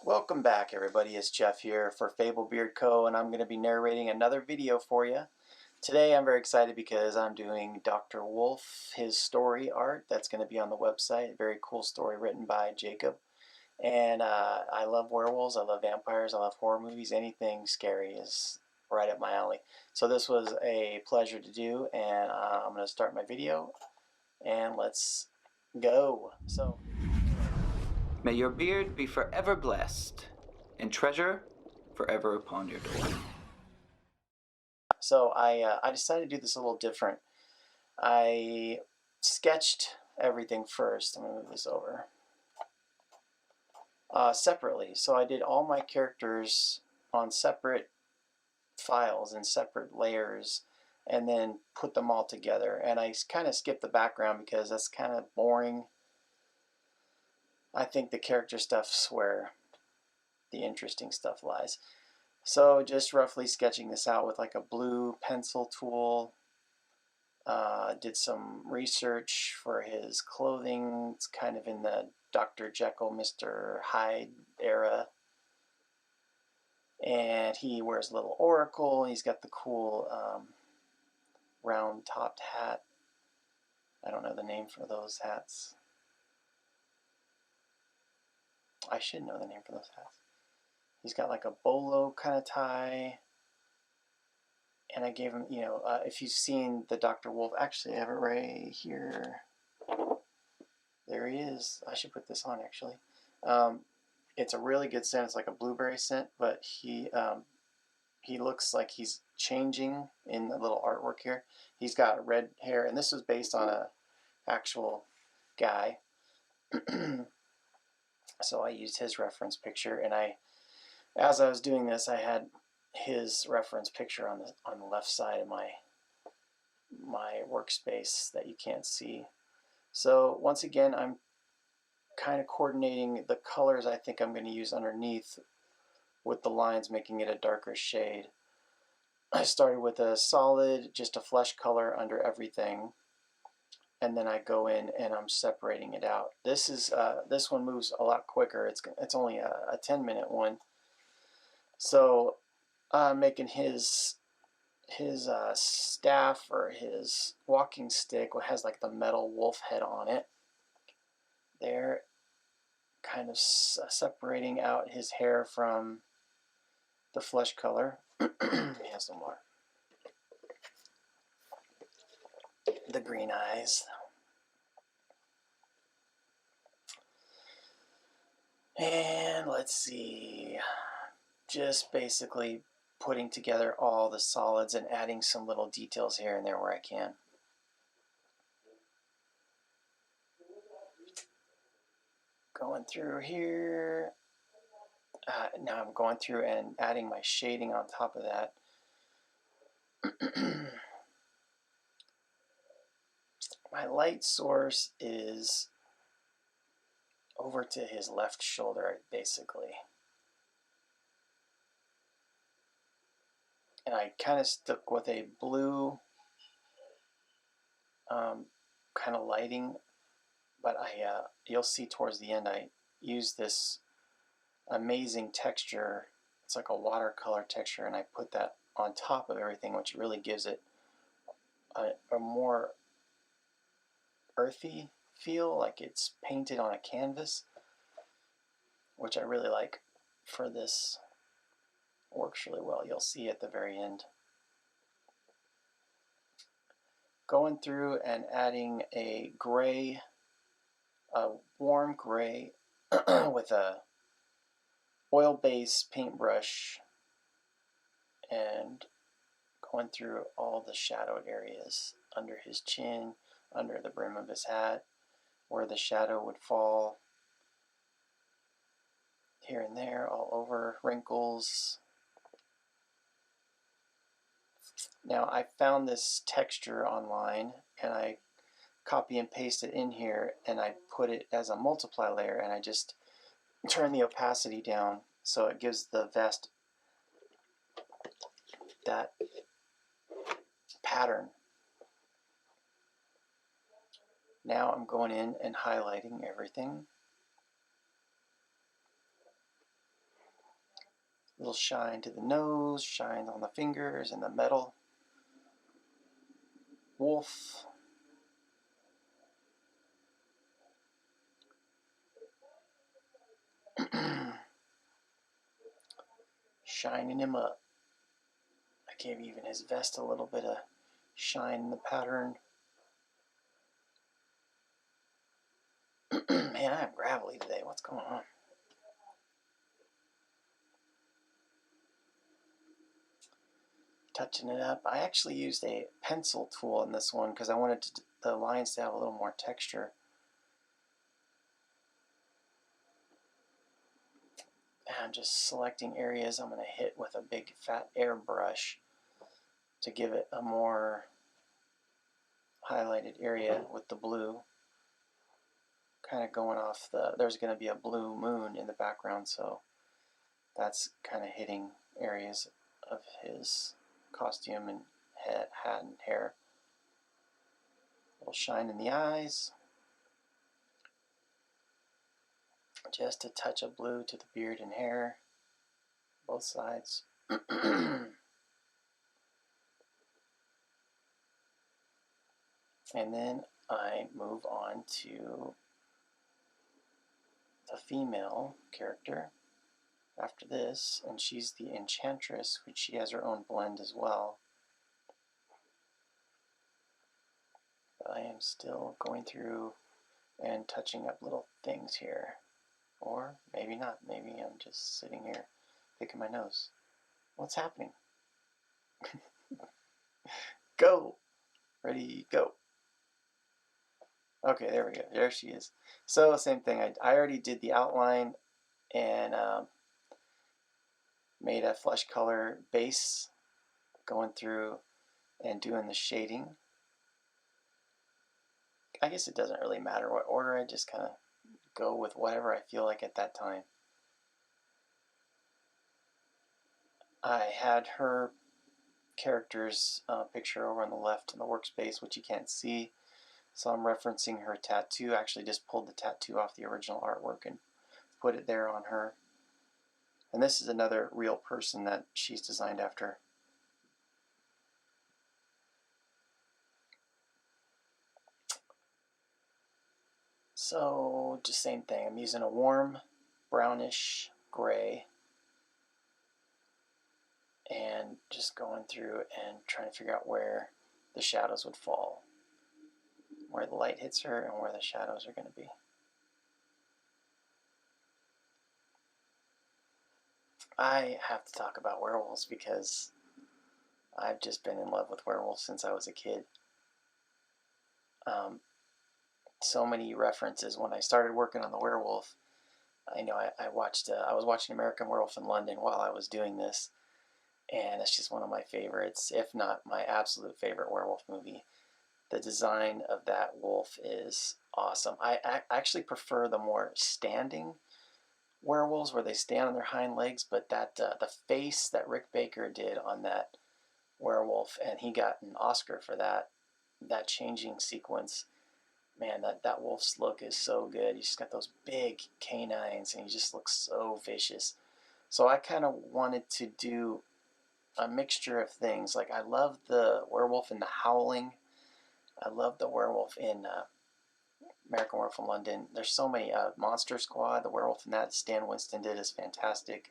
Welcome back, everybody. It's Jeff here for Fable Beard Co. and I'm going to be narrating another video for you. Today I'm very excited because I'm doing Dr. Wolf, his story art that's going to be on the website. A very cool story written by Jacob. And I love werewolves, I love vampires, I love horror movies. Anything scary is right up my alley. So this was a pleasure to do, and I'm going to start my video and let's go. May your beard be forever blessed, and treasure forever upon your door. So I decided to do this a little different. I sketched everything first. I'm going to move this over. Separately. So I did all my characters on separate files and separate layers and then put them all together. And I kind of skipped the background because that's kind of boring. I think the character stuff's where the interesting stuff lies. So just roughly sketching this out with like a blue pencil tool. Did some research for his clothing. It's kind of in the Dr. Jekyll, Mr. Hyde era. And he wears a little oracle. He's got the cool round-topped hat. I don't know the name for those hats. I should know the name for those hats. He's got like a bolo kind of tie. And I gave him, if you've seen the Dr. Wolf, actually I have it right here. There he is. I should put this on actually. It's a really good scent. It's like a blueberry scent, but he looks like he's changing in the little artwork here. He's got red hair, and this was based on a actual guy. So I used his reference picture, and as I was doing this, I had his reference picture on the left side of my workspace that you can't see. So once again, I'm kind of coordinating the colors I think I'm going to use underneath with the lines, making it a darker shade. I started with a solid, just a flesh color under everything, and then I go in and I'm separating it out. This one moves a lot quicker. It's only a 10-minute one. So making his staff, or his walking stick, has like the metal wolf head on it. There, kind of separating out his hair from the flesh color. He has some more. The green eyes. And let's see, just basically putting together all the solids and adding some little details here and there where I can. Going through here. Now I'm going through and adding my shading on top of that. My light source is over to his left shoulder, basically. And I kind of stuck with a blue kind of lighting, but you'll see towards the end I use this amazing texture. It's like a watercolor texture, and I put that on top of everything, which really gives it a more earthy feel, like it's painted on a canvas, which I really like for this. Works really well. You'll see at the very end. Going through and adding a gray, a warm gray with a oil-based paintbrush, and going through all the shadowed areas under his chin, under the brim of his hat, where the shadow would fall, here and there, all over, wrinkles. Now I found this texture online, and I copy and paste it in here, and I put it as a multiply layer, and I just turn the opacity down so it gives the vest that pattern. Now I'm going in and highlighting everything. Little shine to the nose, shine on the fingers and the metal. Wolf. Shining him up. I gave even his vest a little bit of shine in the pattern. Man, I am gravelly today. What's going on? Touching it up. I actually used a pencil tool in this one because I wanted the lines to have a little more texture. And I'm just selecting areas I'm going to hit with a big fat airbrush to give it a more highlighted area with the blue. Kind of going off there's going to be a blue moon in the background, so that's kind of hitting areas of his costume and hat and hair. A little shine in the eyes. Just a touch of blue to the beard and hair, both sides. And then I move on to the female character after this, and she's the Enchantress, which she has her own blend as well. But I am still going through and touching up little things here. Or maybe not. Maybe I'm just sitting here picking my nose. What's happening? Go! Ready, go! Okay, there we go. There she is. So, same thing. I already did the outline and made a flesh color base, going through and doing the shading. I guess it doesn't really matter what order. I just kind of go with whatever I feel like at that time. I had her character's picture over on the left in the workspace, which you can't see. So I'm referencing her tattoo. I actually just pulled the tattoo off the original artwork and put it there on her. And this is another real person that she's designed after. So just same thing. I'm using a warm brownish gray and just going through and trying to figure out where the shadows would fall, where the light hits her and where the shadows are going to be. I have to talk about werewolves because I've just been in love with werewolves since I was a kid. So many references. When I started working on the werewolf, I know I was watching American Werewolf in London while I was doing this, and it's just one of my favorites, if not my absolute favorite werewolf movie. The design of that wolf is awesome. I actually prefer the more standing werewolves where they stand on their hind legs, but that the face that Rick Baker did on that werewolf, and he got an Oscar for that changing sequence. Man, that wolf's look is so good. He's just got those big canines, and he just looks so vicious. So I kind of wanted to do a mixture of things. Like I love the werewolf in The Howling. I love the werewolf in American Werewolf in London. There's so many. Monster Squad, the werewolf in that Stan Winston did is fantastic.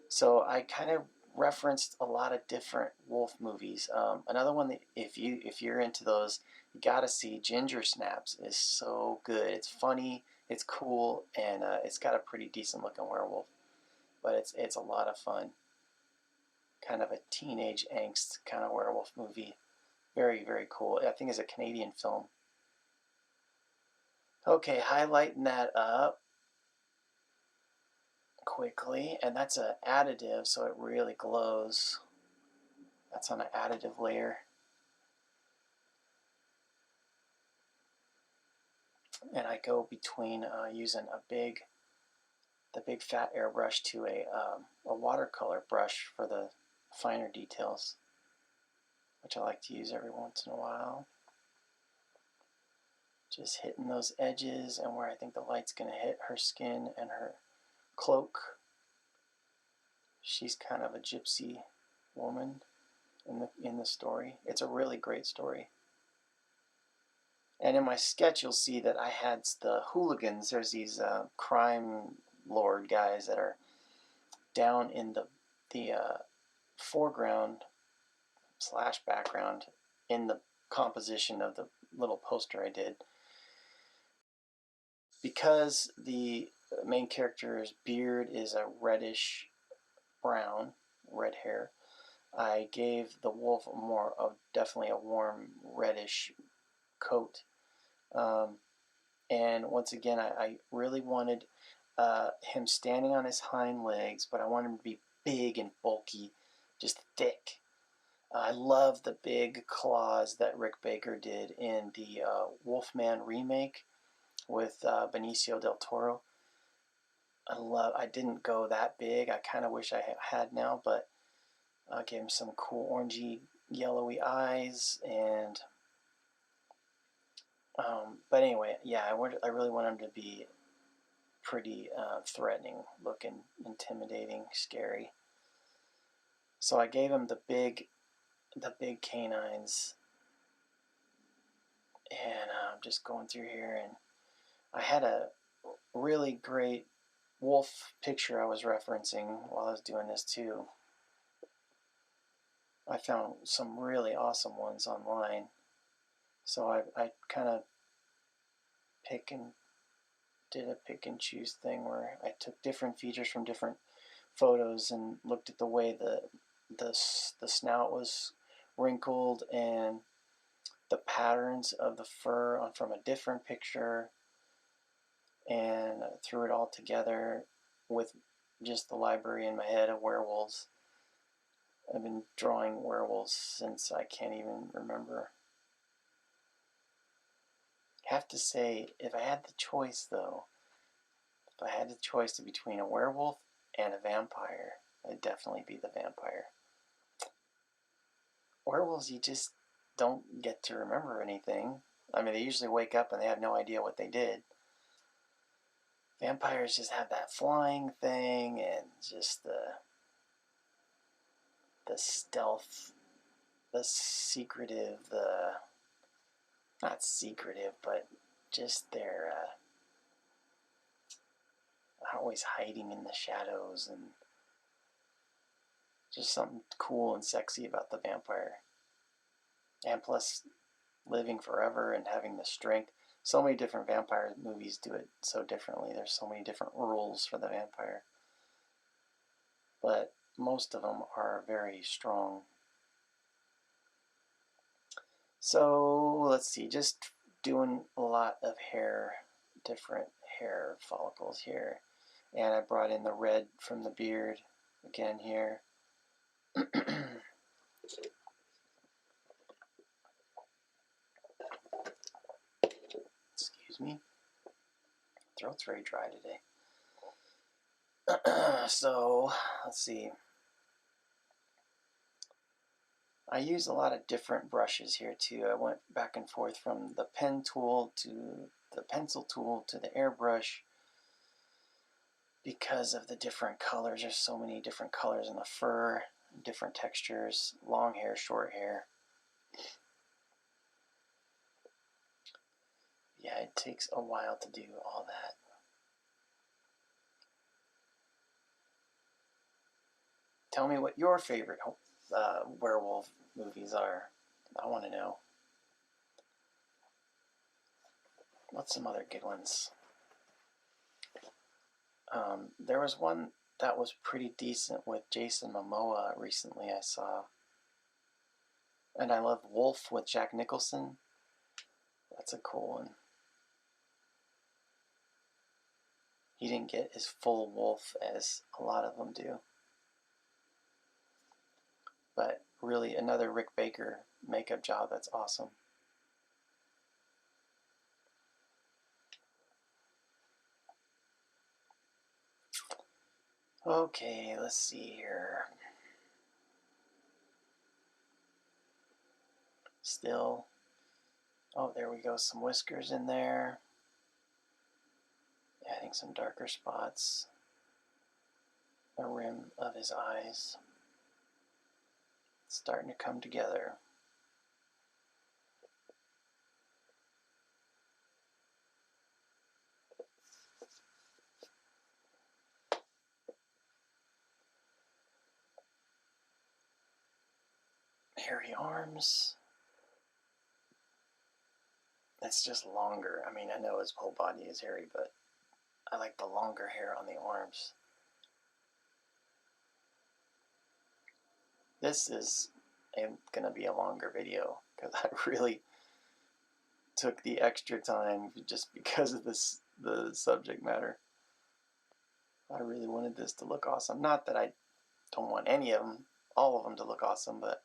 So I kind of referenced a lot of different wolf movies. Another one that if you're into those, you gotta see Ginger Snaps. Is so good. It's funny, it's cool, and it's got a pretty decent looking werewolf. But it's a lot of fun. Kind of a teenage angst kind of werewolf movie. Very, very cool. I think it's a Canadian film. Okay, highlighting that up quickly, and that's an additive, so it really glows. That's on an additive layer. And I go between using the big fat airbrush to a watercolor brush for the finer details, which I like to use every once in a while. Just hitting those edges and where I think the light's going to hit her skin and her cloak. She's kind of a gypsy woman in the story. It's a really great story. And in my sketch, you'll see that I had the hooligans. There's these crime lord guys that are down in the foreground slash background in the composition of the little poster I did. Because the main character's beard is a reddish brown, red hair, I gave the wolf more of definitely a warm reddish coat. And once again, I really wanted him standing on his hind legs, but I wanted him to be big and bulky, just thick. I love the big claws that Rick Baker did in the Wolfman remake with Benicio del Toro. I didn't go that big. I kind of wish I had now, but I gave him some cool orangey, yellowy eyes, and but anyway, yeah, I really want him to be pretty threatening looking, intimidating, scary. So I gave him the big canines, and I'm just going through here, and I had a really great wolf picture I was referencing while I was doing this too. I found some really awesome ones online, so I kind of did a pick and choose thing where I took different features from different photos and looked at the way the snout was wrinkled and the patterns of the fur from a different picture, and threw it all together with just the library in my head of werewolves. I've been drawing werewolves since I can't even remember. Have to say, if I had the choice though, if I had the choice between a werewolf and a vampire, it'd definitely be the vampire. Werewolves, you just don't get to remember anything. I mean, they usually wake up and they have no idea what they did. Vampires just have that flying thing and just the stealth, the secretive, the not secretive, but just their always hiding in the shadows, and just something cool and sexy about the vampire. And plus, living forever and having the strength. So many different vampire movies do it so differently. There's so many different rules for the vampire. But most of them are very strong. So let's see, just doing a lot of different hair follicles here. And I brought in the red from the beard again here. Excuse me. Throat's very dry today. So, let's see. I use a lot of different brushes here too. I went back and forth from the pen tool to the pencil tool to the airbrush because of the different colors. There's so many different colors in the fur, different textures, long hair, short hair. Yeah, it takes a while to do all that. Tell me what your favorite werewolf movies are. I want to know. What's some other good ones? There was one that was pretty decent with Jason Momoa recently I saw. And I love Wolf with Jack Nicholson. That's a cool one. He didn't get his full wolf as a lot of them do. But really, another Rick Baker makeup job that's awesome. Okay, let's see here. Still, oh, there we go, some whiskers in there. Adding some darker spots. the rim of his eyes. It's starting to come together. Hairy arms. It's just longer. I mean, I know his whole body is hairy, but I like the longer hair on the arms. This is going to be a longer video because I really took the extra time just because of the subject matter. I really wanted this to look awesome. Not that I don't want any of them, all of them to look awesome, but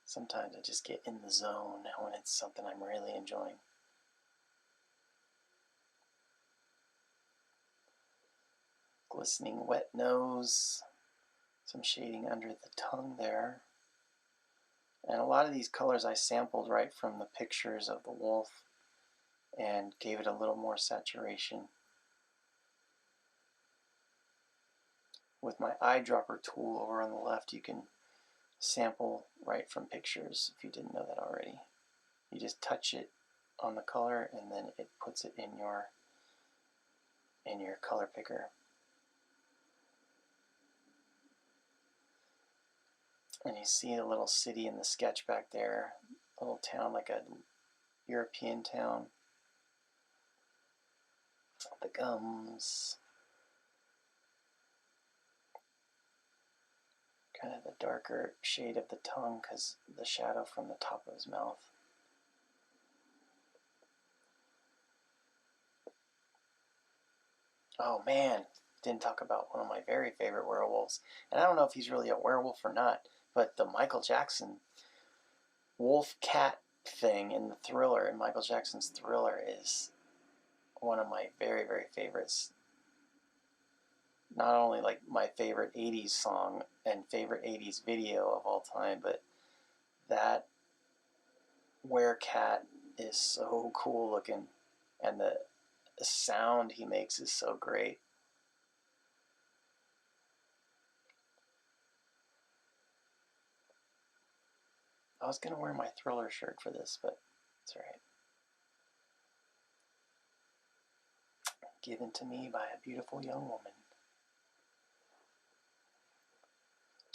sometimes I just get in the zone when it's something I'm really enjoying. Glistening wet nose, some shading under the tongue there. And a lot of these colors I sampled right from the pictures of the wolf and gave it a little more saturation. With my eyedropper tool over on the left, you can sample right from pictures if you didn't know that already. You just touch it on the color and then it puts it in your color picker. And you see a little city in the sketch back there, a little town like a European town. The gums. Kind of the darker shade of the tongue because the shadow from the top of his mouth. Oh man, didn't talk about one of my very favorite werewolves. And I don't know if he's really a werewolf or not, but the Michael Jackson wolf cat thing in the Thriller, in Michael Jackson's Thriller, is one of my very, very favorites. Not only like my favorite 80s song and favorite 80s video of all time, but that werecat is so cool looking, and the sound he makes is so great. I was gonna wear my Thriller shirt for this, but it's alright. Given to me by a beautiful young woman.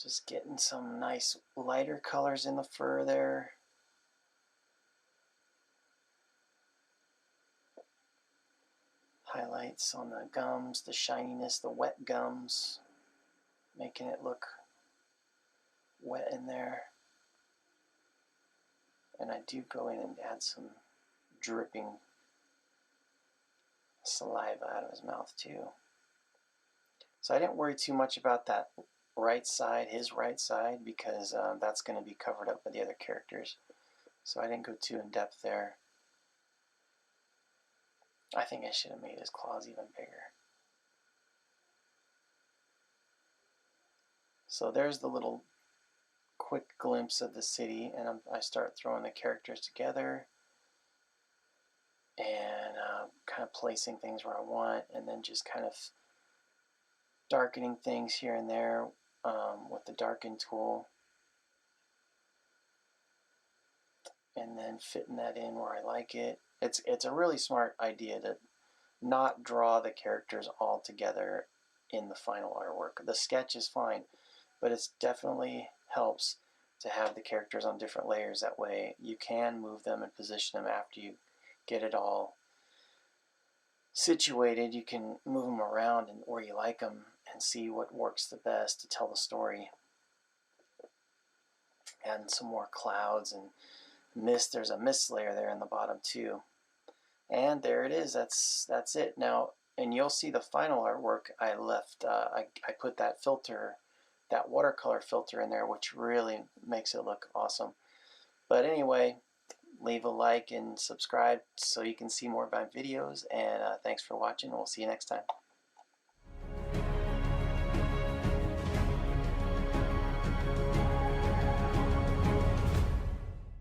Just getting some nice lighter colors in the fur there. Highlights on the gums, the shininess, the wet gums, making it look wet in there. And I do go in and add some dripping saliva out of his mouth too. So I didn't worry too much about that right side, his right side, because that's going to be covered up by the other characters. So I didn't go too in depth there. I think I should have made his claws even bigger. So there's the little quick glimpse of the city, and I start throwing the characters together and kind of placing things where I want, and then just kind of darkening things here and there with the darken tool, and then fitting that in where I like it. It's a really smart idea to not draw the characters all together in the final artwork. The sketch is fine, but it definitely helps to have the characters on different layers. That way you can move them and position them after you get it all situated. You can move them around and where you like them and see what works the best to tell the story. Adding some more clouds and mist. There's a mist layer there in the bottom too. And there it is. That's it. Now, and you'll see the final artwork I left. I put that filter, that watercolor filter in there, which really makes it look awesome. But anyway, leave a like and subscribe so you can see more of my videos. And thanks for watching. We'll see you next time.